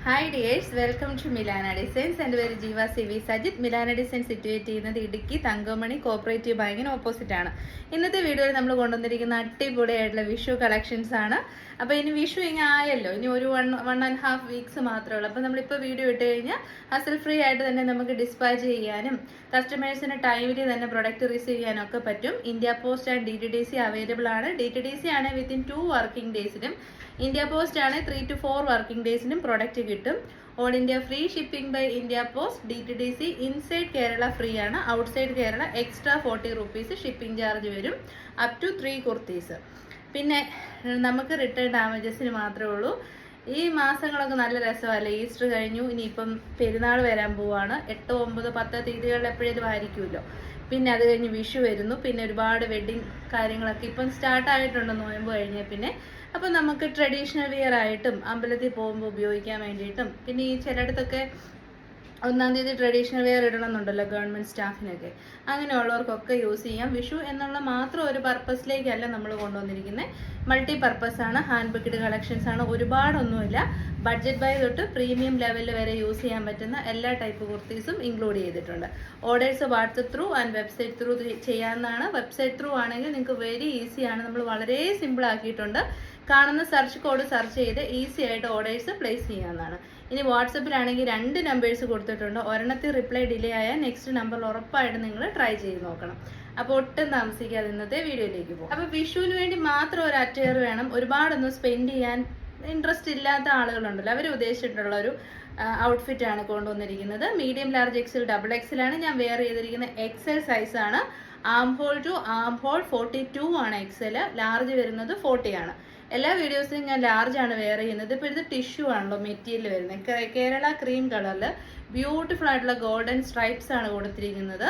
Hi dears, welcome to Milana designs. എൻ്റെ പേര് Jeeva C V Sajith. Milana designs situate ചെയ്യുന്നത് ഇടുക്കി തങ്കമണി കോപ്പറേറ്റീവ് ബാങ്കിന് ഓപ്പോസിറ്റ് ആണ്. ഇന്നത്തെ വീഡിയോയിൽ നമ്മൾ കൊണ്ടുവന്നിരിക്കുന്ന അടിപൊളിയായിട്ടുള്ള വിഷു കളക്ഷൻസ് ആണ്. അപ്പോൾ ഇനി വിഷു ഇങ്ങനെ ആയല്ലോ, ഇനി ഒരു 1.5 വീക്സ് മാത്രമേ ഉള്ളൂ. അപ്പോൾ നമ്മളിപ്പോൾ വീഡിയോ ഇട്ട് കഴിഞ്ഞാൽ ഹസൽ ഫ്രീ ആയിട്ട് തന്നെ നമുക്ക് ഡിസ്പാച്ച് ചെയ്യാനും കസ്റ്റമേഴ്സിന് ടൈമിൽ തന്നെ പ്രൊഡക്റ്റ് റിസീവ് ചെയ്യാനും ഒക്കെ പറ്റും. India post and DTDC available ആണ്. DTDC ആണ് വിത്തിൻ 2 വർക്കിംഗ് ഡേയ്സിലും, ഇന്ത്യ പോസ്റ്റ് ആണ് 3 to 4 വർക്കിംഗ് ഡേയ്സിലും പ്രൊഡക്റ്റ് കിട്ടും. All India free shipping by India post. DTDC inside Kerala free ആണ്. Outside Kerala extra 40 rupees shipping charge വരും, അപ് ടു 3 കുർത്തീസ്. പിന്നെ നമുക്ക് റിട്ടേൺ ഡാമേജസിന് മാത്രമേ ഉള്ളൂ. ഈ മാസങ്ങളൊക്കെ നല്ല രസമല്ലേ, ഈസ്റ്റർ കഴിഞ്ഞു, ഇനിയിപ്പം പെരുന്നാൾ വരാൻ പോവാണ്. 8, 9, 10 തീയതികളിൽ എപ്പോഴേലും ആയിരിക്കുമല്ലോ. പിന്നെ അത് കഴിഞ്ഞ് വിഷു വരുന്നു. പിന്നെ ഒരുപാട് വെഡ്ഡിങ് കാര്യങ്ങളൊക്കെ ഇപ്പം സ്റ്റാർട്ടായിട്ടുണ്ട്, നോയമ്പ് കഴിഞ്ഞാൽ പിന്നെ. അപ്പം നമുക്ക് ട്രഡീഷണൽ വെയർ ആയിട്ടും അമ്പലത്തിൽ പോകുമ്പോൾ ഉപയോഗിക്കാൻ വേണ്ടിയിട്ടും, പിന്നെ ഈ ചിലയിടത്തൊക്കെ 1-ാം തീയതി ട്രഡീഷണൽ വെയർ ഇടണമെന്നുണ്ടല്ലോ ഗവൺമെൻറ് സ്റ്റാഫിനൊക്കെ, അങ്ങനെയുള്ളവർക്കൊക്കെ യൂസ് ചെയ്യാം. വിഷു എന്നുള്ള മാത്രം ഒരു പർപ്പസിലേക്കല്ല നമ്മൾ കൊണ്ടുവന്നിരിക്കുന്നത്, മൾട്ടി പർപ്പസ് ആണ്. ഹാൻഡ് പിക്ഡ് കളക്ഷൻസ് ആണ്, ഒരുപാടൊന്നുമില്ല. ബഡ്ജറ്റ് ബൈ തൊട്ട് പ്രീമിയം ലെവലിൽ വരെ യൂസ് ചെയ്യാൻ പറ്റുന്ന എല്ലാ ടൈപ്പ് കുർത്തീസും ഇൻക്ലൂഡ് ചെയ്തിട്ടുണ്ട്. Orders WhatsApp through and website through ചെയ്യാവുന്നതാണ്. വെബ്സൈറ്റ് ത്രൂ ആണെങ്കിൽ നിങ്ങൾക്ക് വെരി ഈസിയാണ്, നമ്മൾ വളരെ സിമ്പിൾ ആക്കിയിട്ടുണ്ട്. കാണുന്ന സെർച്ച് കോഡ് സെർച്ച് ചെയ്ത് ഈസി ആയിട്ട് ഓർഡേഴ്സ് പ്ലേസ് ചെയ്യാവുന്നതാണ്. ഇനി വാട്സപ്പിലാണെങ്കിൽ 2 നമ്പേഴ്സ് കൊടുത്തിട്ടുണ്ട്. ഒരെണ്ണത്തിൽ റിപ്ലൈ ഡിലേ ആയാൽ നെക്സ്റ്റ് നമ്പറിൽ ഉറപ്പായിട്ട് നിങ്ങൾ ട്രൈ ചെയ്ത് നോക്കണം. അപ്പോൾ ഒട്ടും താമസിക്കാതെ ഇന്നത്തെ വീഡിയോയിലേക്ക് പോകും. അപ്പോൾ വിഷുവിന് വേണ്ടി മാത്രം ഒരു അറ്റയർ വേണം, ഒരുപാടൊന്നും സ്പെൻഡ് ചെയ്യാൻ ഇൻട്രസ്റ്റ് ഇല്ലാത്ത ആളുകളുണ്ടല്ലോ, അവർ ഉദ്ദേശിച്ചിട്ടുള്ള ഒരു ഔട്ട്ഫിറ്റ് ആണ് കൊണ്ടുവന്നിരിക്കുന്നത്. മീഡിയം, ലാർജ്, XL, XXL ആണ്. ഞാൻ വെയർ ചെയ്തിരിക്കുന്നത് XL സൈസാണ്. Arm hole to arm hole 42 ആണ് XL, ലാർജ് വരുന്നത് 40 ആണ്. എല്ലാ വീഡിയോസിലും ഞാൻ ലാർജ് ആണ് വെയർ ചെയ്യുന്നത്. ഇപ്പോൾ ഇത് ടിഷ്യൂ ആണല്ലോ മെറ്റീരിയൽ വരുന്നത്, കേരള ക്രീം കളറിൽ ബ്യൂട്ടിഫുൾ ആയിട്ടുള്ള ഗോൾഡൻ സ്ട്രൈപ്സ് ആണ് കൊടുത്തിരിക്കുന്നത്.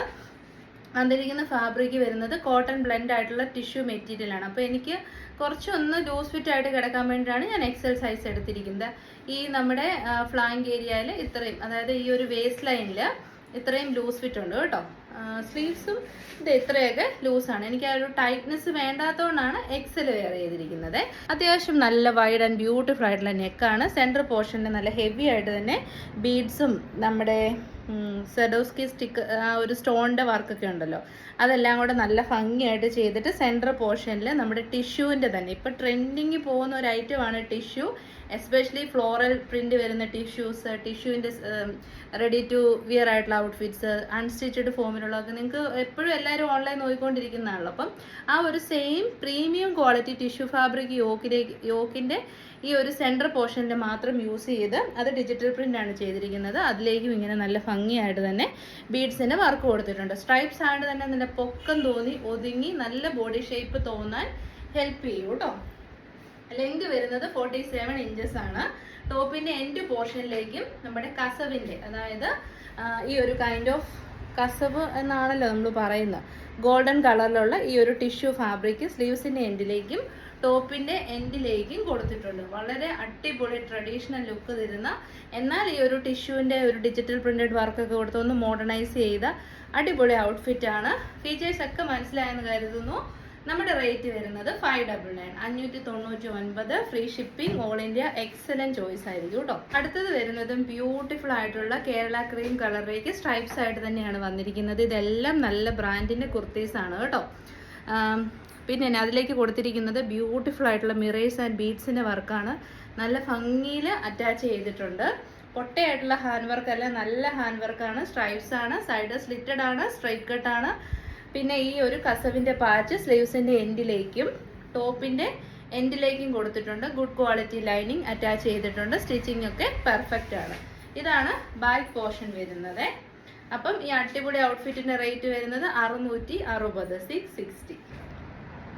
വന്നിരിക്കുന്ന ഫാബ്രിക് വരുന്നത് കോട്ടൺ ബ്ലെൻഡ് ആയിട്ടുള്ള ടിഷ്യൂ മെറ്റീരിയൽ ആണ്. അപ്പോൾ എനിക്ക് കുറച്ചൊന്ന് ലൂസ് ഫിറ്റ് ആയിട്ട് കിടക്കാൻ വേണ്ടിയിട്ടാണ് ഞാൻ XL സൈസ് എടുത്തിരിക്കുന്നത്. ഈ നമ്മുടെ ഫ്ലാങ്ക് ഏരിയയിൽ ഇത്രയും, അതായത് ഈ ഒരു വേസ്റ്റ് ലൈനിൽ ഇത്രയും ലൂസ് ഫിറ്റ് ഉണ്ട് കേട്ടോ. സ്ലീവ്സും ഇത് ഇത്രയൊക്കെ ലൂസാണ്. എനിക്ക് ആ ഒരു ടൈറ്റ്നെസ് വേണ്ടാത്തതുകൊണ്ടാണ് XL വെയർ ചെയ്തിരിക്കുന്നത്. അത്യാവശ്യം നല്ല വൈഡ് ആൻഡ് ബ്യൂട്ടിഫുൾ ആയിട്ടുള്ള നെക്കാണ്. സെൻറ്റർ പോർഷനിൽ നല്ല ഹെവി ആയിട്ട് തന്നെ ബീഡ്സും നമ്മുടെ സെഡോസ്കി സ്റ്റിക്ക്, ആ ഒരു സ്റ്റോണിൻ്റെ വർക്കൊക്കെ ഉണ്ടല്ലോ, അതെല്ലാം കൂടെ നല്ല ഭംഗിയായിട്ട് ചെയ്തിട്ട് സെൻറ്റർ പോർഷനിൽ നമ്മുടെ ടിഷ്യൂവിൻ്റെ തന്നെ ഇപ്പം ട്രെൻഡിങ് പോകുന്ന ഒരു ഐറ്റമാണ് ടിഷ്യൂ, എസ്പെഷ്യലി ഫ്ലോറൽ പ്രിന്റ് വരുന്ന ടിഷ്യൂസ്, ടിഷ്യൂവിൻ്റെ റെഡി ടു വിയർ ആയിട്ടുള്ള ഔട്ട്ഫിറ്റ്സ്, അൺസ്റ്റിച്ചഡ് ഫോമിലുള്ളതൊക്കെ നിങ്ങൾക്ക് എപ്പോഴും എല്ലാവരും ഓൺലൈൻ നോക്കിക്കൊണ്ടിരിക്കുന്നതാണല്ലോ. അപ്പം ആ ഒരു same premium quality tissue fabric യോക്കിൻ്റെ ഈ ഒരു സെൻറ്റർ പോർഷനിൽ മാത്രം യൂസ് ചെയ്ത്, അത് ഡിജിറ്റൽ പ്രിൻ്റ് ആണ് ചെയ്തിരിക്കുന്നത്. അതിലേക്കും ഇങ്ങനെ നല്ല ഭംഗിയായിട്ട് തന്നെ ബീഡ്സിൻ്റെ വർക്ക് കൊടുത്തിട്ടുണ്ട്. സ്ട്രൈപ്സ് ആയിട്ട് തന്നെ നല്ല പൊക്കം തോന്നി ഒതുങ്ങി നല്ല ബോഡി ഷേപ്പ് തോന്നാൻ ഹെൽപ്പ് ചെയ്യും കേട്ടോ. ലെങ്ത് വരുന്നത് 47 ഇഞ്ചസ് ആണ്. ടോപ്പിൻ്റെ എൻഡ് പോർഷനിലേക്കും നമ്മുടെ കസവിൻ്റെ, അതായത് ഈ ഒരു കൈൻഡ് ഓഫ് കസവ് എന്നാണല്ലോ നമ്മൾ പറയുന്നത്, ഗോൾഡൻ കളറിലുള്ള ഈ ഒരു ടിഷ്യൂ ഫാബ്രിക് സ്ലീവ്സിൻ്റെ എൻഡിലേക്കും ടോപ്പിൻ്റെ എൻഡിലേക്കും കൊടുത്തിട്ടുണ്ട്. വളരെ അടിപൊളി ട്രഡീഷണൽ ലുക്ക് തരുന്ന, എന്നാൽ ഈ ഒരു ടിഷ്യൂവിൻ്റെ ഒരു ഡിജിറ്റൽ പ്രിന്റഡ് വർക്കൊക്കെ കൊടുത്തൊന്ന് മോഡേണൈസ് ചെയ്ത അടിപൊളി ഔട്ട്ഫിറ്റാണ്. ഫീച്ചേഴ്സ് ഒക്കെ മനസ്സിലായെന്ന് കരുതുന്നു. നമ്മുടെ റേറ്റ് വരുന്നത് 599, 599, free shipping, all India. Excellent choice ആയിരിക്കും കേട്ടോ. അടുത്തത് വരുന്നതും ബ്യൂട്ടിഫുൾ ആയിട്ടുള്ള കേരള ക്രീം കളറിലേക്ക് സ്ട്രൈപ്സ് ആയിട്ട് തന്നെയാണ് വന്നിരിക്കുന്നത്. ഇതെല്ലാം നല്ല ബ്രാൻഡിന്റെ കുർത്തീസ് ആണ് കേട്ടോ. പിന്നെ അതിലേക്ക് കൊടുത്തിരിക്കുന്നത് ബ്യൂട്ടിഫുൾ ആയിട്ടുള്ള മിറേഴ്സ് ആൻഡ് ബീഡ്സിന്റെ വർക്കാണ്. നല്ല ഭംഗിയിൽ അറ്റാച്ച് ചെയ്തിട്ടുണ്ട്. പൊട്ടയായിട്ടുള്ള ഹാൻഡ് വർക്ക് അല്ല, നല്ല ഹാൻഡ് വർക്കാണ്. സ്ട്രൈപ്സ് ആണ്, സൈഡ് സ്ലിറ്റഡ് ആണ്, സ്ട്രൈറ്റ് കട്ട് ആണ്. പിന്നെ ഈ ഒരു കസവിൻ്റെ പാച്ച് സ്ലീവ്സിൻ്റെ എൻഡിലേക്കും ടോപ്പിൻ്റെ എൻഡിലേക്കും കൊടുത്തിട്ടുണ്ട്. ഗുഡ് ക്വാളിറ്റി ലൈനിങ് അറ്റാച്ച് ചെയ്തിട്ടുണ്ട്. സ്റ്റിച്ചിങ് ഒക്കെ പെർഫെക്റ്റ് ആണ്. ഇതാണ് ബാക്ക് പോർഷൻ വരുന്നത്. അപ്പം ഈ അടിപൊളി ഔട്ട്ഫിറ്റിൻ്റെ റേറ്റ് വരുന്നത് 660, 660.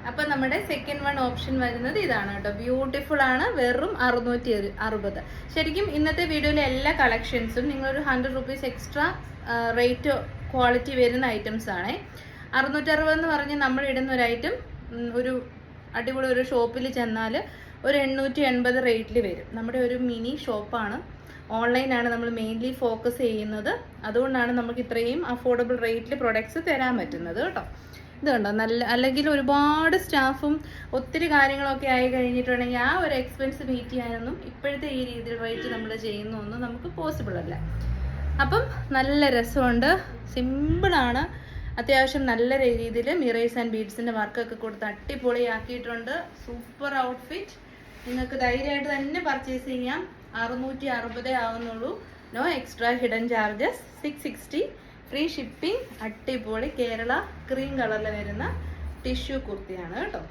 അപ്പം നമ്മുടെ സെക്കൻഡ് വൺ ഓപ്ഷൻ വരുന്നത് ഇതാണ് കേട്ടോ. ബ്യൂട്ടിഫുൾ ആണ്, വെറും 660. ശരിക്കും ഇന്നത്തെ വീഡിയോയിലെ എല്ലാ കളക്ഷൻസും നിങ്ങളൊരു 100 rupees എക്സ്ട്രാ റേറ്റ് ക്വാളിറ്റി വരുന്ന ഐറ്റംസ് ആണ്. 660 എന്ന് പറഞ്ഞ് നമ്മൾ ഇടുന്ന ഒരു ഐറ്റം ഒരു അടിപൊളി ഒരു ഷോപ്പിൽ ചെന്നാൽ ഒരു 880 റേറ്റിൽ വരും. നമ്മുടെ ഒരു മിനി ഷോപ്പാണ്, ഓൺലൈനാണ് നമ്മൾ മെയിൻലി ഫോക്കസ് ചെയ്യുന്നത്. അതുകൊണ്ടാണ് നമുക്ക് ഇത്രയും അഫോർഡബിൾ റേറ്റിൽ പ്രൊഡക്ട്സ് തരാൻ പറ്റുന്നത് കേട്ടോ. ഇത് കണ്ടോ, നല്ല അല്ലെങ്കിൽ ഒരുപാട് സ്റ്റാഫും ഒത്തിരി കാര്യങ്ങളൊക്കെ ആയി കഴിഞ്ഞിട്ടുണ്ടെങ്കിൽ ആ ഒരു എക്സ്പെൻസ് മീറ്റ് ചെയ്യാനൊന്നും ഇപ്പോഴത്തെ ഈ രീതിയിൽ റേറ്റ് നമ്മൾ ചെയ്യുന്നൊന്നും നമുക്ക് പോസിബിൾ അല്ല. അപ്പം നല്ല രസമുണ്ട്, സിമ്പിളാണ്, അത്യാവശ്യം നല്ല രീതിയിൽ മിറേഴ്സ് ആൻഡ് ബീഡ്സിൻ്റെ വർക്കൊക്കെ കൊടുത്ത് അടിപൊളിയാക്കിയിട്ടുണ്ട്. സൂപ്പർ ഔട്ട്ഫിറ്റ്, നിങ്ങൾക്ക് ധൈര്യമായിട്ട് തന്നെ പർച്ചേസ് ചെയ്യാം. 660 ആവുന്നുള്ളൂ. No extra hidden charges. 660 free shipping. അടിപൊളി കേരള ക്രീം കളറിൽ വരുന്ന ടിഷ്യൂ കുർത്തിയാണ് കേട്ടോ.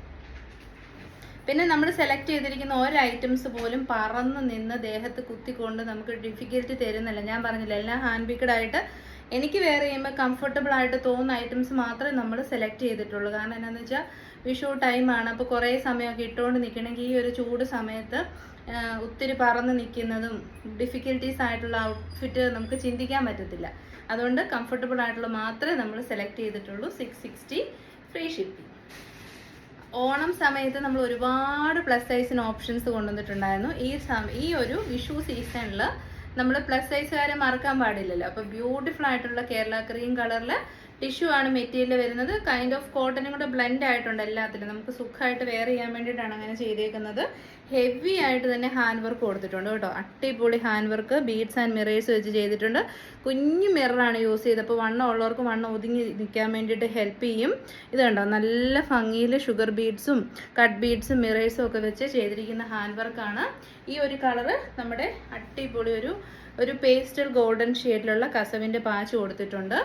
പിന്നെ നമ്മൾ സെലക്ട് ചെയ്തിരിക്കുന്ന ഓരോ ഐറ്റംസ് പോലും പറന്ന് നിന്ന് ദേഹത്ത് കുത്തിക്കൊണ്ട് നമുക്ക് ഡിഫിക്കൽറ്റി തരുന്നില്ല. ഞാൻ പറഞ്ഞില്ല, എല്ലാം ഹാൻഡ് പിക്ഡ് ആയിട്ട് എനിക്ക് വെയർ ചെയ്യുമ്പോൾ കംഫർട്ടബിൾ ആയിട്ട് തോന്നുന്ന ഐറ്റംസ് മാത്രമേ നമ്മൾ സെലക്ട് ചെയ്തിട്ടുള്ളൂ. കാരണം എന്താണെന്ന് വെച്ചാൽ വിഷു ടൈമാണ്, അപ്പോൾ കുറേ സമയമൊക്കെ ഇട്ടുകൊണ്ട് നിൽക്കണമെങ്കിൽ ഈ ഒരു ചൂട് സമയത്ത് ഒത്തിരി പറന്ന് നിൽക്കുന്നതും ഡിഫിക്കൽട്ടീസ് ആയിട്ടുള്ള ഔട്ട്ഫിറ്റ് നമുക്ക് ചിന്തിക്കാൻ പറ്റത്തില്ല. അതുകൊണ്ട് കംഫർട്ടബിൾ ആയിട്ടുള്ള മാത്രമേ നമ്മൾ സെലക്ട് ചെയ്തിട്ടുള്ളൂ. 660 ഫ്രീ ഷിപ്പിംഗ്. ഓണം സമയത്ത് നമ്മൾ ഒരുപാട് പ്ലസ് സൈസിന് ഓപ്ഷൻസ് കൊണ്ടുവന്നിട്ടുണ്ടായിരുന്നു. ഈ ഒരു വിഷു സീസണിൽ നമ്മൾ പ്ലസ് സൈസുകാരെ മറക്കാൻ പാടില്ലല്ലോ. അപ്പോൾ ബ്യൂട്ടിഫുൾ ആയിട്ടുള്ള കേരള ക്രീം കളറിൽ ടിഷ്യൂ ആണ് മെറ്റീരിയൽ വരുന്നത്. കൈൻഡ് ഓഫ് കോട്ടനും കൂടെ ബ്ലെൻഡ് ആയിട്ടുണ്ട് എല്ലാത്തിലും. നമുക്ക് സുഖമായിട്ട് വെയർ ചെയ്യാൻ വേണ്ടിയിട്ടാണ് അങ്ങനെ ചെയ്തേക്കുന്നത്. ഹെവി ആയിട്ട് തന്നെ ഹാൻഡ് വർക്ക് കൊടുത്തിട്ടുണ്ട് കേട്ടോ. അടിപൊളി hand work, beads and mirrors വെച്ച് ചെയ്തിട്ടുണ്ട്. കുഞ്ഞു മിററാണ് യൂസ് ചെയ്തത്. അപ്പോൾ വണ്ണം ഉള്ളവർക്ക് വണ്ണം ഒതുങ്ങി നിൽക്കാൻ വേണ്ടിയിട്ട് ഹെൽപ്പ് ചെയ്യും. ഇത് കണ്ടോ, നല്ല ഭംഗിയിൽ ഷുഗർ ബീഡ്സും കട്ട് ബീഡ്സും മിറേഴ്സും ഒക്കെ വെച്ച് ചെയ്തിരിക്കുന്ന ഹാൻഡ് വർക്കാണ്. ഈ ഒരു കളറ് നമ്മുടെ അടിപൊളി ഒരു പേസ്റ്റൽ ഗോൾഡൻ ഷെയ്ഡിലുള്ള കസവിൻ്റെ പാച്ച് കൊടുത്തിട്ടുണ്ട്.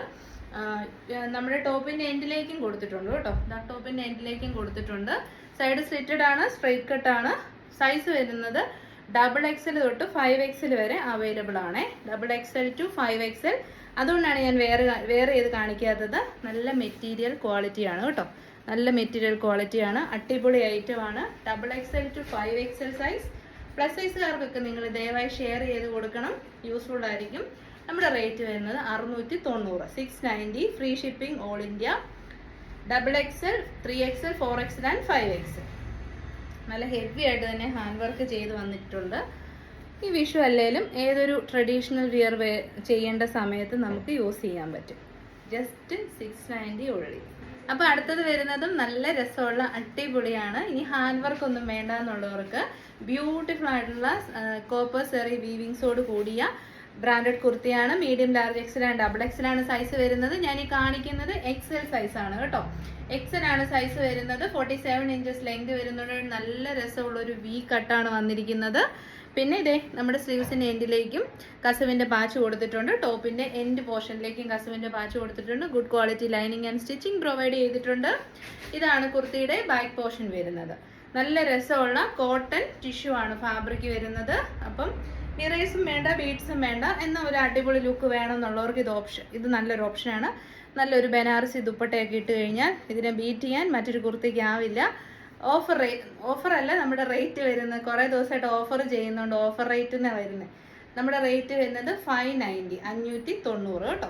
നമ്മുടെ ടോപ്പിൻ്റെ എൻഡിലേക്കും കൊടുത്തിട്ടുണ്ട് കേട്ടോ. ടോപ്പിൻ്റെ എൻഡിലേക്കും കൊടുത്തിട്ടുണ്ട്. സൈഡ് സ്ലിറ്റഡ് ആണ്, സ്ട്രെയിറ്റ് കട്ടാണ്. സൈസ് വരുന്നത് XXL തൊട്ട് 5XL വരെ അവൈലബിൾ ആണ്. XXL to 5XL. അതുകൊണ്ടാണ് ഞാൻ വേറെ ചെയ്ത് കാണിക്കാത്തത്. നല്ല മെറ്റീരിയൽ ക്വാളിറ്റിയാണ് കേട്ടോ, നല്ല മെറ്റീരിയൽ ക്വാളിറ്റിയാണ്. അടിപൊളി ഐറ്റമാണ്. XXL to 5XL size. Plus സൈസുകാർക്കൊക്കെ നിങ്ങൾ ദയവായി ഷെയർ ചെയ്ത് കൊടുക്കണം, യൂസ്ഫുൾ ആയിരിക്കും. നമ്മുടെ റേറ്റ് വരുന്നത് 690. 690 free shipping all India. XXL, 3XL, 4XL and 5XL. നല്ല ഹെവി ആയിട്ട് തന്നെ ഹാൻഡ് വർക്ക് ചെയ്ത് വന്നിട്ടുണ്ട്. ഈ വിഷു അല്ലെങ്കിലും ഏതൊരു ട്രഡീഷണൽ വിയർ ചെയ്യേണ്ട സമയത്ത് നമുക്ക് യൂസ് ചെയ്യാൻ പറ്റും. ജസ്റ്റ് 690 ഉള്ളി. അപ്പോൾ അടുത്തത് വരുന്നതും നല്ല രസമുള്ള അടിപൊളിയാണ്. ഇനി ഹാൻഡ് വർക്ക് ഒന്നും വേണ്ട എന്നുള്ളവർക്ക് ബ്യൂട്ടിഫുൾ ആയിട്ടുള്ള കോപ്പർ സെറി വീവിങ്സോട് കൂടിയ ബ്രാൻഡഡ് കുർത്തിയാണ്. Medium, large, XL and XXL ആണ് സൈസ് വരുന്നത്. ഞാൻ ഈ കാണിക്കുന്നത് XL സൈസാണ് കേട്ടോ. XL ആണ് സൈസ് വരുന്നത്. 47 ഇഞ്ചസ് ലെങ്ത് വരുന്നത്. നല്ല രസമുള്ള ഒരു വി കട്ടാണ് വന്നിരിക്കുന്നത്. പിന്നെ ഇതേ നമ്മുടെ സ്ലീവ്സിൻ്റെ എൻഡിലേക്കും കസവിൻ്റെ പാച്ച് കൊടുത്തിട്ടുണ്ട്. ടോപ്പിൻ്റെ എൻഡ് പോർഷനിലേക്കും കസവിൻ്റെ പാച്ച് കൊടുത്തിട്ടുണ്ട്. Good quality lining and stitching provide ചെയ്തിട്ടുണ്ട്. ഇതാണ് കുർത്തിയുടെ ബാക്ക് പോർഷൻ വരുന്നത്. നല്ല രസമുള്ള കോട്ടൺ ടിഷ്യൂ ആണ് ഫാബ്രിക് വരുന്നത്. അപ്പം മിറേഴ്സും വേണ്ട, ബീഡ്സും വേണ്ട, എന്ന ഒരു അടിപൊളി ലുക്ക് വേണമെന്നുള്ളവർക്ക് ഇത് നല്ലൊരു ഓപ്ഷനാണ്. നല്ലൊരു ബനാറസി ദുപ്പട്ടയൊക്കെ ഇട്ട് കഴിഞ്ഞാൽ ഇതിനെ ബീറ്റ് ചെയ്യാൻ മറ്റൊരു കുർത്തിക്ക് ആവില്ല. ഓഫറല്ല, നമ്മുടെ റേറ്റ് വരുന്നത് കുറേ ദിവസമായിട്ട് ഓഫർ ചെയ്യുന്നുണ്ട്. ഓഫർ റേറ്റിനാണ് വരുന്നത്. നമ്മുടെ റേറ്റ് വരുന്നത് 590, 590 കേട്ടോ.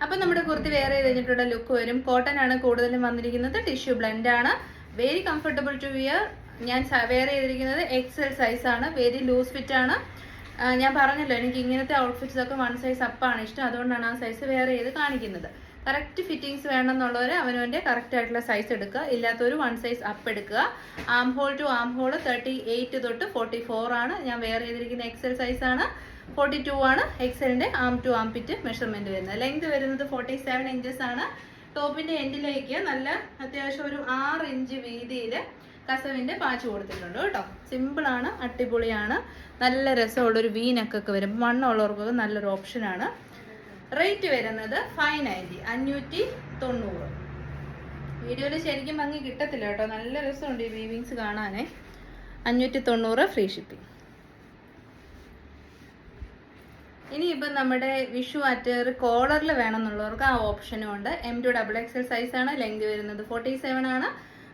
അപ്പം നമ്മുടെ കുർത്തി വെയർ ചെയ്ത് കഴിഞ്ഞിട്ടുള്ള ലുക്ക് വരും. കോട്ടൺ ആണ് കൂടുതലും വന്നിരിക്കുന്നത്. ടിഷ്യൂ ബ്ലെൻഡ് ആണ്. Very comfortable to wear. ഞാൻ വെയർ ചെയ്തിരിക്കുന്നത് XL സൈസാണ്. വെരി ലൂസ് ഫിറ്റ് ആണ്. ഞാൻ പറഞ്ഞല്ലോ, എനിക്ക് ഇങ്ങനത്തെ ഔട്ട്ഫിറ്റ്സ് ഒക്കെ 1 സൈസ് അപ്പാണ് ഇഷ്ടം. അതുകൊണ്ടാണ് ആ സൈസ് വെയർ ചെയ്ത് കാണിക്കുന്നത്. കറക്റ്റ് ഫിറ്റിങ്സ് വേണമെന്നുള്ളവർ അവനവൻ്റെ കറക്റ്റ് ആയിട്ടുള്ള സൈസ് എടുക്കുക. ഇല്ലാത്തവർ 1 സൈസ് അപ്പ് എടുക്കുക. Arm hole to arm hole 38 തൊട്ട് 44 ആണ്. ഞാൻ വെയർ ചെയ്തിരിക്കുന്ന XL സൈസാണ്. 42 ആണ് XLൻ്റെ ആം ടു ആം പിറ്റ് മെഷർമെൻറ്റ് വരുന്നത്. ലെങ്ത് വരുന്നത് 47 ഇഞ്ചസ് ആണ്. ടോപ്പിൻ്റെ എൻഡിലേക്ക് നല്ല അത്യാവശ്യം ഒരു 6 ഇഞ്ച് വീതിയിൽ കസവിൻ്റെ പാച്ച് കൊടുത്തിട്ടുണ്ട് കേട്ടോ. സിമ്പിളാണ്, അടിപൊളിയാണ്. നല്ല രസമുള്ളൊരു വീനക്കൊക്കെ വരും. വണ്ണമുള്ളവർക്കൊക്കെ നല്ലൊരു ഓപ്ഷനാണ്. റേറ്റ് വരുന്നത് 590, 590. വീഡിയോയിൽ ശരിക്കും ഭംഗി കിട്ടത്തില്ല കേട്ടോ. നല്ല രസമുണ്ട് ഈ വീവിങ്സ് കാണാനേ. 590 ഫ്രീ ഷിപ്പിംഗ്. ഇനിയിപ്പം നമ്മുടെ വിഷു അറ്റയർ കോളറിൽ വേണമെന്നുള്ളവർക്ക് ആ ഓപ്ഷനും ഉണ്ട്. M2 XXL സൈസാണ്. ലെങ്ത് വരുന്നത് 47 ആണ്.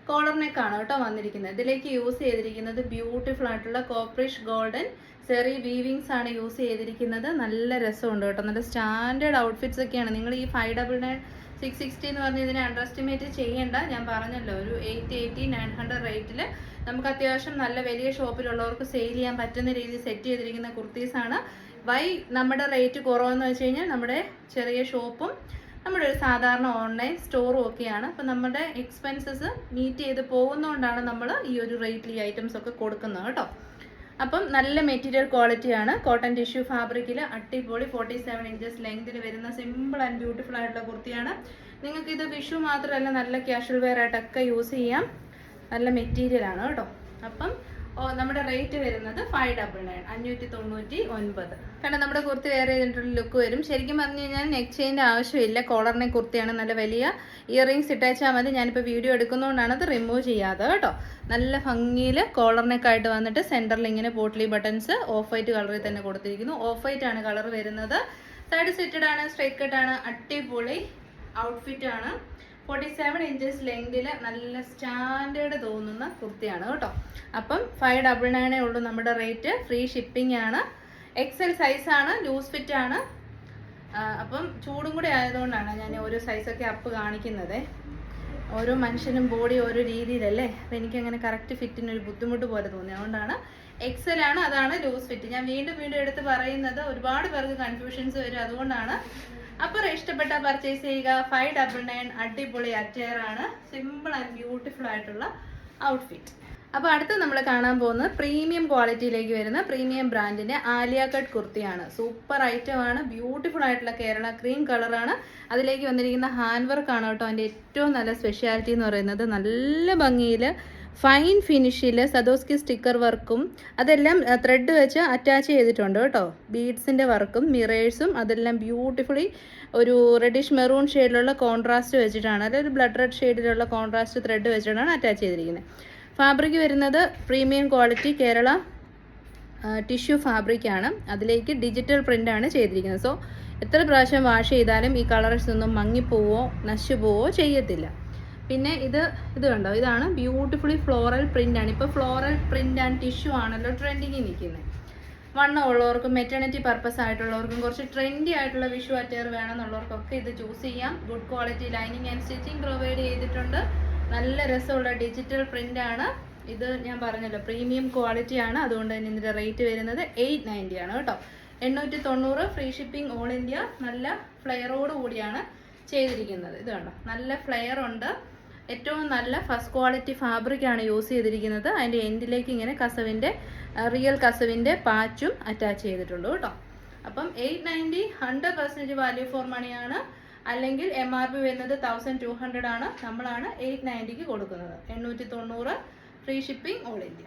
കോളർ നെക്കാണ് കേട്ടോ വന്നിരിക്കുന്നത്. ഇതിലേക്ക് യൂസ് ചെയ്തിരിക്കുന്നത് ബ്യൂട്ടിഫുൾ ആയിട്ടുള്ള കോപ്പറിഷ് ഗോൾഡൻ സെറി വീവിങ്സ് ആണ് യൂസ് ചെയ്തിരിക്കുന്നത്. നല്ല രസമുണ്ട് കേട്ടോ. നല്ല സ്റ്റാൻഡേർഡ് ഔട്ട്ഫിറ്റ്സ് ഒക്കെയാണ്. നിങ്ങൾ ഈ 599, 660 എന്ന് പറഞ്ഞ് ഇതിനെ അണ്ടർ എസ്റ്റിമേറ്റ് ചെയ്യേണ്ട. ഞാൻ പറഞ്ഞല്ലോ, ഒരു 880, 900 റേറ്റിൽ നമുക്ക് അത്യാവശ്യം നല്ല വലിയ ഷോപ്പിലുള്ളവർക്ക് സെയിൽ ചെയ്യാൻ പറ്റുന്ന രീതിയിൽ സെറ്റ് ചെയ്തിരിക്കുന്ന കുർത്തീസാണ്. നമ്മുടെ റേറ്റ് കുറവെന്ന് വെച്ച് കഴിഞ്ഞാൽ നമ്മുടെ ചെറിയ ഷോപ്പും നമ്മുടെ ഒരു സാധാരണ ഓൺലൈൻ സ്റ്റോറും ഒക്കെയാണ്. അപ്പം നമ്മുടെ എക്സ്പെൻസസ് മീറ്റ് ചെയ്ത് പോകുന്നതുകൊണ്ടാണ് നമ്മൾ ഈ ഒരു റേറ്റിൽ ഈ ഐറ്റംസ് ഒക്കെ കൊടുക്കുന്നത് കേട്ടോ. അപ്പം നല്ല മെറ്റീരിയൽ ക്വാളിറ്റിയാണ്. കോട്ടൺ ടിഷ്യൂ ഫാബ്രിക്കിൽ അടിപൊളി 47 ഇഞ്ചസ് ലെങ്തിൽ വരുന്ന സിമ്പിൾ ആൻഡ് ബ്യൂട്ടിഫുൾ ആയിട്ടുള്ള കുർത്തിയാണ്. നിങ്ങൾക്ക് ഇത് വിഷു മാത്രമല്ല നല്ല ക്യാഷ്വൽ വെയർ ആയിട്ടൊക്കെ യൂസ് ചെയ്യാം. നല്ല മെറ്റീരിയലാണ് കേട്ടോ. അപ്പം നമ്മുടെ റേറ്റ് വരുന്നത് 599 599. കാരണം നമ്മുടെ കുർത്തി വേറെ ചെയ്തിട്ടുള്ള ലുക്ക് വരും. ശരിക്കും പറഞ്ഞു കഴിഞ്ഞാൽ നെക്ക് ചെയിൻ്റെ ആവശ്യമില്ല. കോളറിനെ കുർത്തിയാണ്. നല്ല വലിയ ഇയറിങ്സ് ഇട്ടേച്ചാൽ മതി. ഞാനിപ്പോൾ വീഡിയോ എടുക്കുന്നതുകൊണ്ടാണ് അത് റിമൂവ് ചെയ്യാതെ കേട്ടോ. നല്ല ഭംഗിയിൽ കോളറിനൊക്കെ ആയിട്ട് വന്നിട്ട് സെൻറ്ററിൽ ഇങ്ങനെ പോട്ട്ലി ബട്ടൺസ് ഓഫ് വൈറ്റ് കളറിൽ തന്നെ കൊടുത്തിരിക്കുന്നു. ഓഫ് വൈറ്റ് ആണ് കളർ വരുന്നത്. സൈഡ് സെറ്റഡ് ആണ്, സ്ട്രൈറ്റ് കട്ട് ആണ്, അടിപൊളി ഔട്ട്ഫിറ്റ് ആണ്. 47 ഇഞ്ചസ് ലെങ്തിൽ നല്ല സ്റ്റാൻഡേർഡ് തോന്നുന്ന കുർത്തിയാണ് കേട്ടോ. അപ്പം 599 ഉള്ളൂ നമ്മുടെ റേറ്റ്. ഫ്രീ ഷിപ്പിംഗ് ആണ്. എക്സൽ സൈസാണ്, ലൂസ് ഫിറ്റ് ആണ്. അപ്പം ചൂടും കൂടി ആയതുകൊണ്ടാണ് ഞാൻ ഓരോ സൈസൊക്കെ അപ്പ് കാണിക്കുന്നത്. ഓരോ മനുഷ്യനും ബോഡി ഓരോ രീതിയിലല്ലേ. അപ്പം എനിക്കങ്ങനെ കറക്റ്റ് ഫിറ്റിനൊരു ബുദ്ധിമുട്ട് പോലെ തോന്നി. അതുകൊണ്ടാണ് എക്സൽ ആണ്, അതാണ് ലൂസ് ഫിറ്റ്. ഞാൻ വീണ്ടും എടുത്ത് പറയുന്നത് ഒരുപാട് പേർക്ക് കൺഫ്യൂഷൻസ് വരും. അതുകൊണ്ടാണ്. അപ്പോൾ ഇഷ്ടപ്പെട്ട പർച്ചേസ് ചെയ്യുക. 599 അടിപൊളി അറ്റയർ ആണ്. സിമ്പിൾ ആൻഡ് ബ്യൂട്ടിഫുൾ ആയിട്ടുള്ള ഔട്ട്ഫിറ്റ്. അപ്പോൾ അടുത്ത് നമ്മൾ കാണാൻ പോകുന്നത് പ്രീമിയം ക്വാളിറ്റിയിലേക്ക് വരുന്ന പ്രീമിയം ബ്രാൻഡിൻ്റെ ആലിയ കട്ട് കുർത്തിയാണ്. സൂപ്പർ ഐറ്റം ആണ്. ബ്യൂട്ടിഫുൾ ആയിട്ടുള്ള കേരള ക്രീം കളറാണ്. അതിലേക്ക് വന്നിരിക്കുന്ന ഹാൻഡ് വർക്കാണ് കേട്ടോ അതിൻ്റെ ഏറ്റവും നല്ല സ്പെഷ്യാലിറ്റി എന്ന് പറയുന്നത്. നല്ല ഭംഗിയിൽ ഫൈൻ ഫിനിഷിൽ സദോസ്കി സ്റ്റിക്കർ വർക്കും അതെല്ലാം ത്രെഡ് വെച്ച് അറ്റാച്ച് ചെയ്തിട്ടുണ്ട് കേട്ടോ. ബീഡ്സിൻ്റെ വർക്കും മിറേഴ്സും അതെല്ലാം ബ്യൂട്ടിഫുള്ളി ഒരു റെഡിഷ് മെറൂൺ ഷെയ്ഡിലുള്ള കോൺട്രാസ്റ്റ് വെച്ചിട്ടാണ്, അതായത് ഒരു ബ്ലഡ് റെഡ് ഷെയ്ഡിലുള്ള കോൺട്രാസ്റ്റ് ത്രെഡ് വെച്ചിട്ടാണ് അറ്റാച്ച് ചെയ്തിരിക്കുന്നത്. ഫാബ്രിക് വരുന്നത് പ്രീമിയം ക്വാളിറ്റി കേരള ടിഷ്യൂ ഫാബ്രിക്കാണ്. അതിലേക്ക് ഡിജിറ്റൽ പ്രിൻ്റാണ് ചെയ്തിരിക്കുന്നത്. സോ എത്ര പ്രാവശ്യം വാഷ് ചെയ്താലും ഈ കളേഴ്സ് ഒന്നും മങ്ങിപ്പോവോ നശിച്ചു പോവോ ചെയ്യത്തില്ല. പിന്നെ ഇത് കണ്ടോ, ഇതാണ് ബ്യൂട്ടിഫുള്ളി ഫ്ലോറൽ പ്രിൻ്റ് ആണ്. ഇപ്പോൾ ഫ്ലോറൽ പ്രിൻ്റ് ആൻഡ് ടിഷ്യൂ ആണല്ലോ ട്രെൻഡിങ്ങിൽ നിൽക്കുന്നത്. വണ്ണം ഉള്ളവർക്കും മെറ്റേണിറ്റി പർപ്പസ് ആയിട്ടുള്ളവർക്കും കുറച്ച് ട്രെൻഡി ആയിട്ടുള്ള വിഷു അറ്റയർ വേണമെന്നുള്ളവർക്കൊക്കെ ഇത് ചൂസ് ചെയ്യാം. Good quality lining and stitching provide ചെയ്തിട്ടുണ്ട്. നല്ല രസമുള്ള ഡിജിറ്റൽ പ്രിൻ്റ് ആണ്. ഇത് ഞാൻ പറഞ്ഞല്ലോ പ്രീമിയം ക്വാളിറ്റി ആണ്. അതുകൊണ്ട് തന്നെ ഇതിൻ്റെ റേറ്റ് വരുന്നത് 890 ആണ് കേട്ടോ. 890 ഫ്രീ ഷിപ്പിംഗ് ഓൾ ഇന്ത്യ. നല്ല ഫ്ലെയറോട് കൂടിയാണ് ചെയ്തിരിക്കുന്നത്. ഇത് കണ്ടോ, നല്ല ഫ്ലെയർ ഉണ്ട്. ഏറ്റവും നല്ല ഫസ്റ്റ് ക്വാളിറ്റി ഫാബ്രിക്കാണ് യൂസ് ചെയ്തിരിക്കുന്നത്. അതിൻ്റെ എൻഡിലേക്ക് ഇങ്ങനെ കസവിൻ്റെ റിയൽ കസവിൻ്റെ പാച്ചും അറ്റാച്ച് ചെയ്തിട്ടുണ്ട് കേട്ടോ. അപ്പം 890 100% വാല്യൂ ഫോർ മണിയാണ്. അല്ലെങ്കിൽ MRP വരുന്നത് 1200 ആണ്. നമ്മളാണ് 890 കൊടുക്കുന്നത്. 890 ഫ്രീ ഷിപ്പിംഗ് ഓൾ ഇന്ത്യ.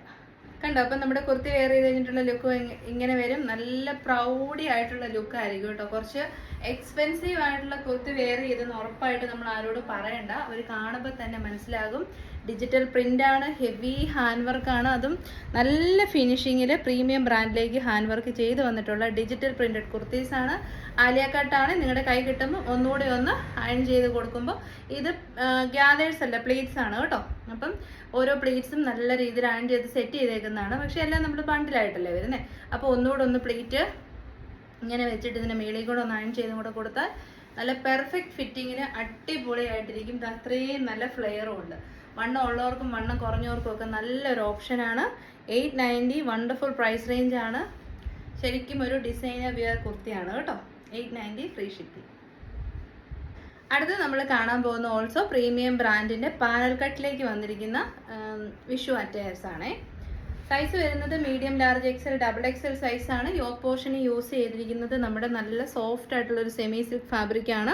കണ്ടോ, അപ്പം നമ്മുടെ കുർത്തി വെയർ ചെയ്ത് കഴിഞ്ഞിട്ടുള്ള ലുക്ക് ഇങ്ങനെ വരും. നല്ല പ്രൗഡി ആയിട്ടുള്ള ലുക്ക് ആയിരിക്കും കേട്ടോ. കുറച്ച് എക്സ്പെൻസീവ് ആയിട്ടുള്ള കുർത്തി വെയർ ചെയ്തെന്ന് ഉറപ്പായിട്ട് നമ്മൾ ആരോടും പറയണ്ട. അവർ കാണുമ്പോൾ തന്നെ മനസ്സിലാകും. ഡിജിറ്റൽ പ്രിൻ്റാണ്, ഹെവി ഹാൻഡ് വർക്കാണ്. അതും നല്ല ഫിനിഷിങ്ങിൽ പ്രീമിയം ബ്രാൻഡിലേക്ക് ഹാൻഡ് വർക്ക് ചെയ്ത് വന്നിട്ടുള്ള ഡിജിറ്റൽ പ്രിൻറ്റഡ് കുർത്തീസാണ്. ആലിയ കട്ടാണ്. നിങ്ങളുടെ കൈ കിട്ടുമ്പോൾ ഒന്നുകൂടി ഒന്ന് അയൺ ചെയ്ത് കൊടുക്കുമ്പോൾ ഇത് ഗ്യാദേഴ്സ് അല്ല, പ്ലീറ്റ്സ് ആണ് കേട്ടോ. അപ്പം ഓരോ പ്ലീറ്റ്സും നല്ല രീതിയിൽ അയൺ ചെയ്ത് സെറ്റ് ചെയ്തേക്കുന്നതാണ്. പക്ഷേ എല്ലാം നമ്മൾ ബണ്ടിലായിട്ടല്ലേ വരുന്നത്. അപ്പോൾ ഒന്നുകൂടെ ഒന്ന് പ്ലീറ്റ് ഇങ്ങനെ വെച്ചിട്ട് ഇതിൻ്റെ മേളിൽ കൂടെ ഒന്ന് അയൺ ചെയ്തും കൂടെ കൊടുത്താൽ നല്ല പെർഫെക്റ്റ് ഫിറ്റിങ്ങിന് അടിപൊളിയായിട്ടിരിക്കും. അത്രയും നല്ല ഫ്ലെയറും ഉണ്ട്. വണ്ണം ഉള്ളവർക്കും വണ്ണം കുറഞ്ഞവർക്കും ഒക്കെ നല്ലൊരു ഓപ്ഷനാണ്. 890 വണ്ടർഫുൾ പ്രൈസ് റേഞ്ച് ആണ്. ശരിക്കും ഒരു ഡിസൈനർ വിയർ കുർത്തിയാണ് കേട്ടോ. 890 ഫ്രീ ഷിപ്പിംഗ്. അടുത്ത് നമ്മൾ കാണാൻ പോകുന്ന ഓൾസോ പ്രീമിയം ബ്രാൻഡിൻ്റെ പാനൽ കട്ടിലേക്ക് വന്നിരിക്കുന്ന വിഷു അറ്റയേഴ്സ് ആണേ. സൈസ് വരുന്നത് medium, large, XL, double XL സൈസാണ്. യോക്ക് പോർഷന് യൂസ് ചെയ്തിരിക്കുന്നത് നമ്മുടെ നല്ല സോഫ്റ്റ് ആയിട്ടുള്ളൊരു സെമി സിൽക്ക് ഫാബ്രിക്കാണ്.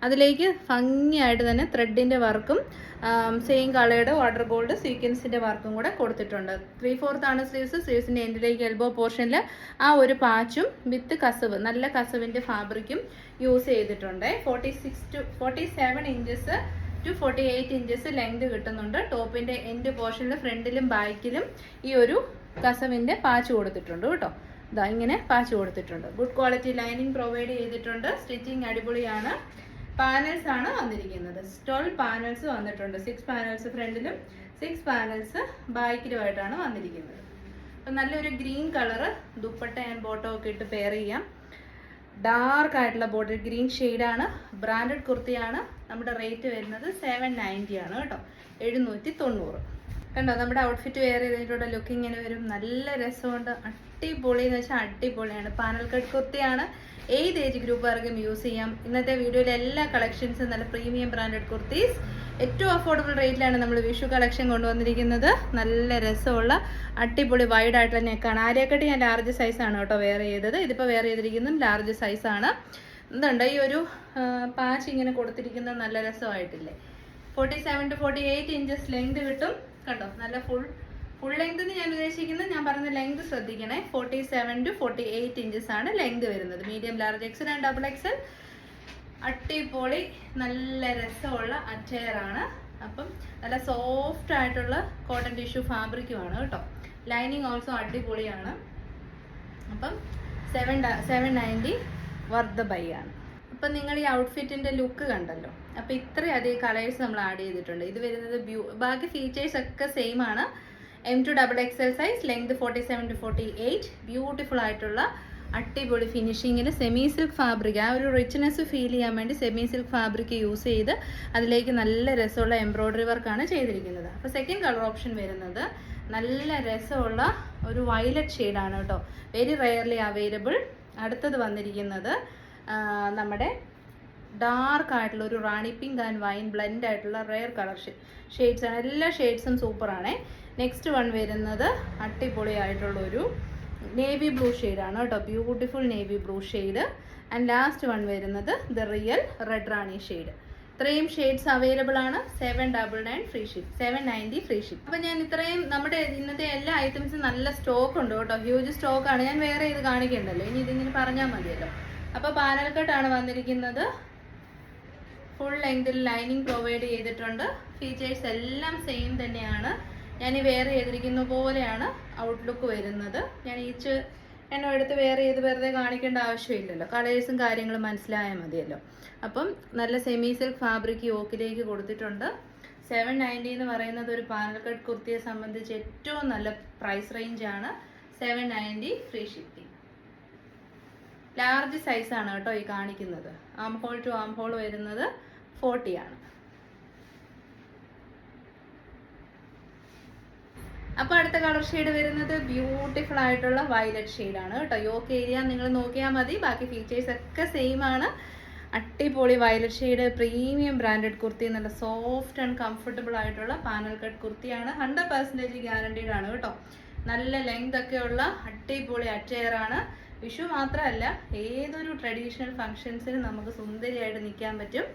അതിലേക്ക് ഭംഗിയായിട്ട് തന്നെ ത്രെഡിൻ്റെ വർക്കും സെയിം കളേർഡ് വാട്ടർ ഗോൾഡ് സീക്വൻസിൻ്റെ വർക്കും കൂടെ കൊടുത്തിട്ടുണ്ട്. 3/4 ആണ് സ്ലീവ്സ്. സ്ലീവ്സിൻ്റെ എൻഡിലേക്ക് എൽബോ പോർഷനിൽ ആ ഒരു പാച്ചും വിത്ത് കസവ്, നല്ല കസവിൻ്റെ ഫാബ്രിക്കും യൂസ് ചെയ്തിട്ടുണ്ട്. 47 ഇഞ്ചസ് ടു 48 ഇഞ്ചസ് ലെങ്ത് കിട്ടുന്നുണ്ട്. ടോപ്പിൻ്റെ എൻഡ് പോർഷനിൽ ഫ്രണ്ടിലും ബാക്കിലും ഈ ഒരു കസവിൻ്റെ പാച്ച് കൊടുത്തിട്ടുണ്ട് കേട്ടോ. ഇതാ ഇങ്ങനെ പാച്ച് കൊടുത്തിട്ടുണ്ട്. ഗുഡ് ക്വാളിറ്റി ലൈനിങ് പ്രൊവൈഡ് ചെയ്തിട്ടുണ്ട്. സ്റ്റിച്ചിങ് അടിപൊളിയാണ്. പാനൽസ് ആണ് വന്നിരിക്കുന്നത്. 12 പാനൽസ് വന്നിട്ടുണ്ട്. 6 പാനൽസ് ഫ്രണ്ടിലും 6 പാനൽസ് ബാക്കിലുമായിട്ടാണ് വന്നിരിക്കുന്നത്. അപ്പം നല്ലൊരു green colour dupatta and bottom ഒക്കെ ഇട്ട് പെയർ ചെയ്യാം. ഡാർക്ക് ആയിട്ടുള്ള ബോട്ടിൽ ഗ്രീൻ ഷെയ്ഡാണ്. ബ്രാൻഡഡ് കുർത്തിയാണ്. നമ്മുടെ റേറ്റ് വരുന്നത് 790 ആണ് കേട്ടോ. 790. കണ്ടോ, നമ്മുടെ ഔട്ട്ഫിറ്റ് വെയർ ചെയ്തിട്ടുള്ള ലുക്ക് ഇങ്ങനെ വരും. നല്ല രസമുണ്ട്. അടിപൊളി എന്ന് വെച്ചാൽ അടിപൊളിയാണ്. പാനൽ കട്ട് കുർത്തിയാണ്, ഏത് ഏജ് ഗ്രൂപ്പുകാർക്കും യൂസ് ചെയ്യാം. ഇന്നത്തെ വീഡിയോയിലെ എല്ലാ കളക്ഷൻസും നല്ല പ്രീമിയം ബ്രാൻഡഡ് കുർത്തീസ് ഏറ്റവും അഫോർഡബിൾ റേറ്റിലാണ് നമ്മൾ വിഷു കളക്ഷൻ കൊണ്ടുവന്നിരിക്കുന്നത്. നല്ല രസമുള്ള അടിപൊളി വൈഡ് ആയിട്ടുള്ള നെക്കാണ്. ആരെയൊക്കെ ഞാൻ ലാർജ് സൈസാണ് കേട്ടോ വെയർ ചെയ്തത്. ഇതിപ്പോൾ വെയർ ചെയ്തിരിക്കുന്നതും ലാർജ് സൈസാണ്. എന്തുണ്ട് ഈ ഒരു പാച്ച് ഇങ്ങനെ കൊടുത്തിരിക്കുന്നത് നല്ല രസമായിട്ടില്ലേ. 47 to 48 ഇഞ്ചസ് ലെങ്ത് കിട്ടും കണ്ടോ. നല്ല ഫുൾ ലെങ്ത് ഞാൻ ഉദ്ദേശിക്കുന്നത്, ഞാൻ പറയുന്ന ലെങ്ത് ശ്രദ്ധിക്കണേ. 47 to 48 ഇഞ്ചസ് ആണ് ലെങ്ത് വരുന്നത്. Medium, large Excel and double XL. അടിപൊളി നല്ല രസമുള്ള അറ്റയറാണ്. അപ്പം നല്ല സോഫ്റ്റ് ആയിട്ടുള്ള കോട്ടൺ ടിഷ്യൂ ഫാബ്രിക്കുമാണ് കേട്ടോ. ലൈനിങ് ഓൾസോ അടിപൊളിയാണ്. അപ്പം 790 വർത്ത് ദ ബൈ ആണ്. അപ്പം നിങ്ങൾ ഈ ഔട്ട്ഫിറ്റിൻ്റെ ലുക്ക് കണ്ടല്ലോ. അപ്പോൾ ഇത്രയധികം കളേഴ്സ് നമ്മൾ ആഡ് ചെയ്തിട്ടുണ്ട്. ഇത് വരുന്നത് ബാക്കി ഫീച്ചേഴ്സ് ഒക്കെ സെയിം ആണ്. M2 XXL size, length 47 to 48. Beautiful ആയിട്ടുള്ള അടിപൊളി ഫിനിഷിങ്ങിൽ സെമി സിൽക്ക് ഫാബ്രിക്, ആ ഒരു റിച്ച്നെസ് ഫീൽ ചെയ്യാൻ വേണ്ടി സെമി സിൽക്ക് ഫാബ്രിക് യൂസ് ചെയ്ത് അതിലേക്ക് നല്ല രസമുള്ള എംബ്രോയ്ഡറി വർക്കാണ് ചെയ്തിരിക്കുന്നത്. അപ്പോൾ സെക്കൻഡ് കളർ ഓപ്ഷൻ വരുന്നത് നല്ല രസമുള്ള ഒരു വയലറ്റ് ഷെയ്ഡാണ് കേട്ടോ. Very rarely available. അടുത്തത് വന്നിരിക്കുന്നത് നമ്മുടെ ഡാർക്ക് ആയിട്ടുള്ള ഒരു റാണി പിങ്ക് ആൻഡ് വൈൻ ബ്ലെൻഡ് ആയിട്ടുള്ള റെയർ കളർ ഷെയ്ഡ്സ് ആണ്. എല്ലാ ഷെയ്ഡ്സും സൂപ്പറാണേ. നെക്സ്റ്റ് വൺ വരുന്നത് അടിപൊളിയായിട്ടുള്ളൊരു നേവി ബ്ലൂ ഷെയ്ഡാണ് കേട്ടോ. Beautiful navy blue shade. And last one വരുന്നത് the real red rani shade. ഇത്രയും ഷെയ്ഡ്സ് അവൈലബിൾ ആണ്. 799 ഫ്രീ ഷിപ്പ്, 790 ഫ്രീ ഷിപ്പ്. അപ്പം ഞാൻ ഇത്രയും നമ്മുടെ ഇന്നത്തെ എല്ലാ ഐറ്റംസും നല്ല സ്റ്റോക്ക് ഉണ്ട് കേട്ടോ. ഹ്യൂജ് സ്റ്റോക്കാണ്. ഞാൻ വേറെ ഇത് കാണിക്കണ്ടല്ലോ, ഇനി ഇതിങ്ങനെ പറഞ്ഞാൽ മതിയല്ലോ. അപ്പോൾ പാനൽ കട്ടാണ് വന്നിരിക്കുന്നത്. ഫുൾ ലെങ്തിൽ ലൈനിങ് പ്രൊവൈഡ് ചെയ്തിട്ടുണ്ട്. ഫീച്ചേഴ്സ് എല്ലാം സെയിം തന്നെയാണ്. ഞാൻ ഈ വെയർ ചെയ്തിരിക്കുന്ന പോലെയാണ് ഔട്ട്ലുക്ക് വരുന്നത്. ഞാൻ ഈച്ച് എണ്ണം എടുത്ത് വെയർ ചെയ്ത് വെറുതെ കാണിക്കേണ്ട ആവശ്യമില്ലല്ലോ. കളേഴ്സും കാര്യങ്ങളും മനസ്സിലായാൽ മതിയല്ലോ. അപ്പം നല്ല സെമി സിൽക്ക് ഫാബ്രിക് യോക്കിലേക്ക് കൊടുത്തിട്ടുണ്ട്. 790 എന്ന് പറയുന്നത് ഒരു പാനൽ കട്ട് കുർത്തിയെ സംബന്ധിച്ച് ഏറ്റവും നല്ല പ്രൈസ് റേഞ്ചാണ്. 790 ഫ്രീ ഷിപ്പിംഗ്. ലാർജ് സൈസാണ് കേട്ടോ ഈ കാണിക്കുന്നത്. Arm hole to arm hole വരുന്നത് 40 ആണ്. അപ്പോൾ അടുത്ത കളർ ഷെയ്ഡ് വരുന്നത് ബ്യൂട്ടിഫുൾ ആയിട്ടുള്ള വയലറ്റ് ഷെയ്ഡാണ് കേട്ടോ. യോക്ക് ഏരിയ നിങ്ങൾ നോക്കിയാൽ മതി. ബാക്കി ഫീച്ചേഴ്സ് ഒക്കെ സെയിം ആണ്. അടിപൊളി violet shade, premium branded kurti, നല്ല സോഫ്റ്റ് ആൻഡ് കംഫർട്ടബിൾ ആയിട്ടുള്ള പാനൽ കട്ട് കുർത്തിയാണ്. 100% ഗ്യാരണ്ടീഡ് ആണ് കേട്ടോ. നല്ല ലെങ്ത് ഒക്കെ ഉള്ള അടിപൊളി അറ്റയറാണ്. വിഷു മാത്രമല്ല, ഏതൊരു ട്രഡീഷണൽ ഫങ്ഷൻസിനും നമുക്ക് സുന്ദരിയായിട്ട് നിൽക്കാൻ പറ്റും.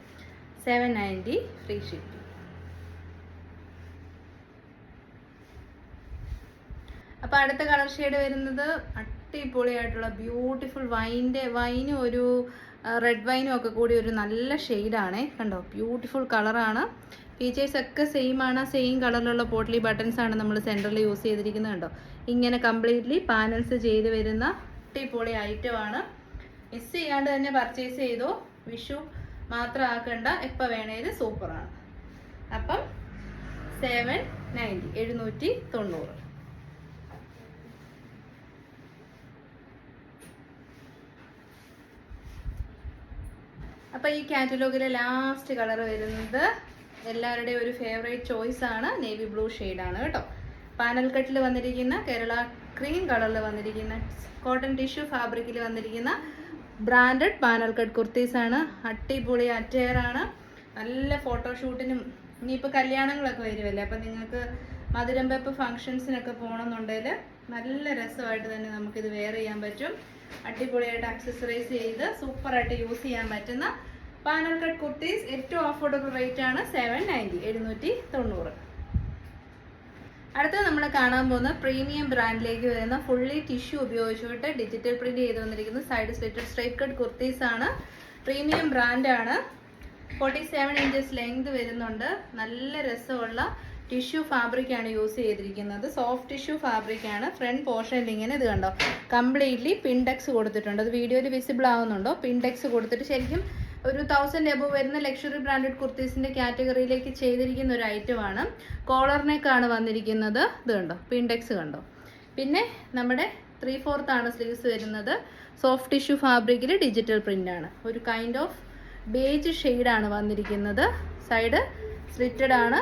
790 ഫ്രീ ഷിപ്പിംഗ്. അപ്പോൾ അടുത്ത കളർ ഷെയ്ഡ് വരുന്നത് അടിപൊളിയായിട്ടുള്ള ബ്യൂട്ടിഫുൾ വൈനും ഒരു റെഡ് വൈനും ഒക്കെ കൂടി ഒരു നല്ല ഷെയ്ഡാണേ കണ്ടോ. ബ്യൂട്ടിഫുൾ കളറാണ്. ഫീച്ചേഴ്സ് ഒക്കെ സെയിം ആണ്. സെയിം കളറിലുള്ള പോട്ട്ലി ബട്ടൺസ് ആണ് നമ്മൾ സെൻറ്ററിൽ യൂസ് ചെയ്തിരിക്കുന്നത് കണ്ടോ. ഇങ്ങനെ കംപ്ലീറ്റ്ലി പാനൽസ് ചെയ്ത് വരുന്ന അടിപൊളി ഐറ്റമാണ്. മിസ് ചെയ്യാണ്ട് തന്നെ പർച്ചേസ് ചെയ്തോ. വിഷു മാത്രം ആക്കണ്ട, എപ്പോൾ വേണേലും സൂപ്പറാണ്. അപ്പം 790 790. അപ്പോൾ ഈ കാറ്റലോഗിലെ ലാസ്റ്റ് കളർ വരുന്നത് എല്ലാവരുടെയും ഒരു ഫേവറേറ്റ് ചോയ്സ് ആണ്. നേവി ബ്ലൂ ഷെയ്ഡാണ് കേട്ടോ. പാനൽ കട്ടിൽ വന്നിരിക്കുന്ന കേരള ക്രീം കളറിൽ വന്നിരിക്കുന്ന കോട്ടൺ ടിഷ്യൂ ഫാബ്രിക്കിൽ വന്നിരിക്കുന്ന ബ്രാൻഡഡ് പാനൽ കട്ട് കുർത്തീസാണ്. അടിപൊളി അറ്റയറാണ്. നല്ല ഫോട്ടോഷൂട്ടിനും ഇനിയിപ്പോൾ കല്യാണങ്ങളൊക്കെ വരുമല്ലേ, അപ്പം നിങ്ങൾക്ക് മധുരം വെപ്പ് ഫങ്ഷൻസിനൊക്കെ പോകണമെന്നുണ്ടെങ്കിൽ നല്ല രസമായിട്ട് തന്നെ നമുക്കിത് വെയർ ചെയ്യാൻ പറ്റും. അടിപൊളിയായിട്ട് അക്സസറൈസ് ചെയ്ത് സൂപ്പറായിട്ട് യൂസ് ചെയ്യാൻ പറ്റുന്ന പാനൽ കട്ട് കുർത്തീസ്. ഏറ്റവും അഫോർഡബിൾ റേറ്റ് ആണ് 790 790. അടുത്തത് നമ്മൾ കാണാൻ പോകുന്ന പ്രീമിയം ബ്രാൻഡിലേക്ക് വരുന്ന ഫുള്ളി ടിഷ്യൂ ഉപയോഗിച്ചിട്ട് ഡിജിറ്റൽ പ്രിന്റ് ചെയ്ത് വന്നിരിക്കുന്ന side slitted straight cut kurtis ആണ്. പ്രീമിയം ബ്രാൻഡാണ്. 47 ഇഞ്ചസ് ലെങ്ത് വരുന്നുണ്ട്. നല്ല രസമുള്ള ടിഷ്യൂ ഫാബ്രിക്കാണ് യൂസ് ചെയ്തിരിക്കുന്നത്. സോഫ്റ്റ് ടിഷ്യൂ ഫാബ്രിക്കാണ്. ഫ്രണ്ട് പോർഷനിൽ ഇങ്ങനെ ഇത് കണ്ടോ കംപ്ലീറ്റ്ലി പിൻടെക്സ് കൊടുത്തിട്ടുണ്ട്. അത് വീഡിയോയിൽ വിസിബിൾ ആവുന്നുണ്ടോ? പിൻടെക്സ് കൊടുത്തിട്ട് ശരിക്കും ഒരു 1000 എബോ വരുന്ന ലക്ഷറി ബ്രാൻഡഡ് കുർത്തീസിൻ്റെ കാറ്റഗറിയിലേക്ക് ചെയ്തിരിക്കുന്ന ഒരു ഐറ്റമാണ്. കോളർ നെക്കാണ് വന്നിരിക്കുന്നത്. ഇത് കണ്ടോ പിൻടെക്സ് കണ്ടോ. പിന്നെ നമ്മുടെ 3/4 ആണ് സ്ലീവ്സ് വരുന്നത്. സോഫ്റ്റ് ടിഷ്യൂ ഫാബ്രിക്കിൽ ഡിജിറ്റൽ പ്രിൻ്റാണ്. ഒരു കൈൻഡ് ഓഫ് ബേജ് ഷെയ്ഡാണ് വന്നിരിക്കുന്നത്. സൈഡ് സ്ലിറ്റഡ് ആണ്.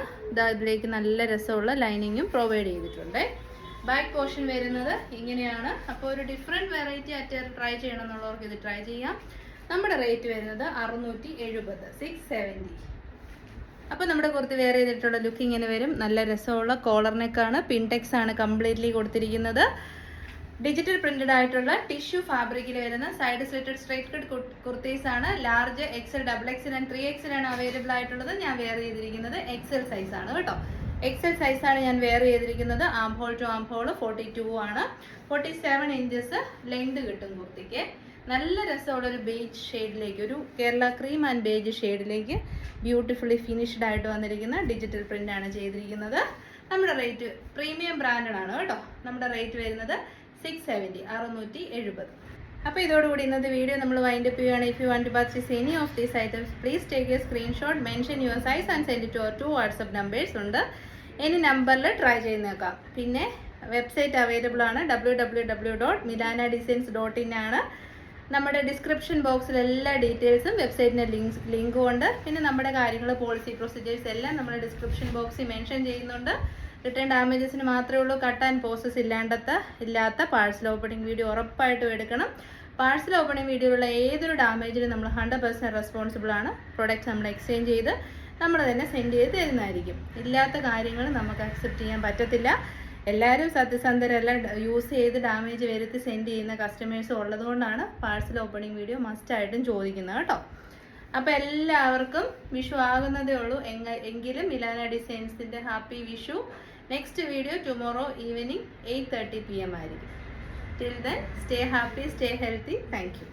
ഇതിലേക്ക് നല്ല രസമുള്ള ലൈനിങ്ങും പ്രൊവൈഡ് ചെയ്തിട്ടുണ്ട്. ബാക്ക് പോർഷൻ വരുന്നത് ഇങ്ങനെയാണ്. അപ്പോൾ ഒരു ഡിഫറെൻറ്റ് വെറൈറ്റി അറ്റയർ ട്രൈ ചെയ്യണം എന്നുള്ളവർക്ക് ഇത് ട്രൈ ചെയ്യാം. നമ്മുടെ റേറ്റ് വരുന്നത് 670, 670. അപ്പോൾ നമ്മുടെ കുർത്തി വെയർ ചെയ്തിട്ടുള്ള ലുക്ക് ഇങ്ങനെ വരും. നല്ല രസമുള്ള കോളർ നെക്കാണ്, പിൻടെക്സ് ആണ് കംപ്ലീറ്റ്ലി കൊടുത്തിരിക്കുന്നത്. ഡിജിറ്റൽ പ്രിന്റഡ് ആയിട്ടുള്ള ടിഷ്യൂ ഫാബ്രിക്കിൽ വരുന്ന side slitted straight cut kurtis ആണ്. Large XL, XXL and 3XL ആണ് അവൈലബിൾ ആയിട്ടുള്ളത്. ഞാൻ വെയർ ചെയ്തിരിക്കുന്നത് XL സൈസ് ആണ് കേട്ടോ. XL സൈസ് ആണ് ഞാൻ വെയർ ചെയ്തിരിക്കുന്നത്. Arm hole to arm hole 42 ആണ്. 47 ഇഞ്ചസ് ലെങ്ത് കിട്ടും കുർത്തിക്ക്. നല്ല രസമുള്ള ഒരു ബേജ് ഷെയ്ഡിലേക്ക്, ഒരു കേരള ക്രീം ആൻഡ് ബേജ് ഷെയ്ഡിലേക്ക് ബ്യൂട്ടിഫുള്ളി ഫിനിഷ്ഡ് ആയിട്ട് വന്നിരിക്കുന്ന ഡിജിറ്റൽ പ്രിന്റ് ആണ് ചെയ്തിരിക്കുന്നത്. നമ്മുടെ റേറ്റ് പ്രീമിയം ബ്രാൻഡഡ് ആണ് കേട്ടോ. നമ്മുടെ റേറ്റ് വരുന്നത് 670, 670. അപ്പോൾ ഇതോടുകൂടി ഇന്നത്തെ വീഡിയോ നമ്മൾ വൈൻഡ് അപ്പ് ചെയ്യുകയാണ്. If you want to purchase any of these items please take a screenshot, mention your size and send it to our 2 WhatsApp numbers ഉണ്ട്. ഇനി നമ്പറിൽ ട്രൈ ചെയ്ത് നോക്കാം. പിന്നെ വെബ്സൈറ്റ് അവൈലബിൾ ആണ്, www.milanadesigns.in ആണ്. നമ്മുടെ ഡിസ്ക്രിപ്ഷൻ ബോക്സിൽ എല്ലാ ഡീറ്റെയിൽസും വെബ്സൈറ്റിൻ്റെ ലിങ്കും ഉണ്ട്. പിന്നെ നമ്മുടെ കാര്യങ്ങൾ, പോളിസി, പ്രൊസീജിയേഴ്സ് എല്ലാം നമ്മുടെ ഡിസ്ക്രിപ്ഷൻ ബോക്സിൽ മെൻഷൻ ചെയ്യുന്നുണ്ട്. റിട്ടേൺ ഡാമേജസിന് മാത്രമേ ഉള്ളൂ. കട്ട് ആൻഡ് പ്രോസസ് ഇല്ലാത്ത പാഴ്സൽ ഓപ്പണിംഗ് വീഡിയോ ഉറപ്പായിട്ടും എടുക്കണം. പാഴ്സൽ ഓപ്പണിംഗ് വീഡിയോയിലുള്ള ഏതൊരു ഡാമേജിനും നമ്മൾ 100% റെസ്പോൺസിബിൾ ആണ്. പ്രൊഡക്റ്റ് നമ്മൾ എക്സ്ചേഞ്ച് ചെയ്ത് നമ്മൾ തന്നെ സെൻഡ് ചെയ്ത് തരുന്നതായിരിക്കും. ഇല്ലാത്ത കാര്യങ്ങൾ നമുക്ക് അക്സെപ്റ്റ് ചെയ്യാൻ പറ്റത്തില്ല. എല്ലാവരും സത്യസന്ധരല്ല, യൂസ് ചെയ്ത് ഡാമേജ് വരുത്തി സെൻഡ് ചെയ്യുന്ന കസ്റ്റമേഴ്സ് ഉള്ളതുകൊണ്ടാണ് പാഴ്സൽ ഓപ്പണിംഗ് വീഡിയോ മസ്റ്റായിട്ടും ചോദിക്കുന്നത് കേട്ടോ. അപ്പോൾ എല്ലാവർക്കും വിഷു ആകുന്നതേ ഉള്ളൂ. എങ്കിലും മിലാന ഡിസൈൻസിൻ്റെ happy Vishu. Next video tomorrow evening 8:30 PM ആയിരിക്കും. Till then stay happy, stay healthy. Thank U.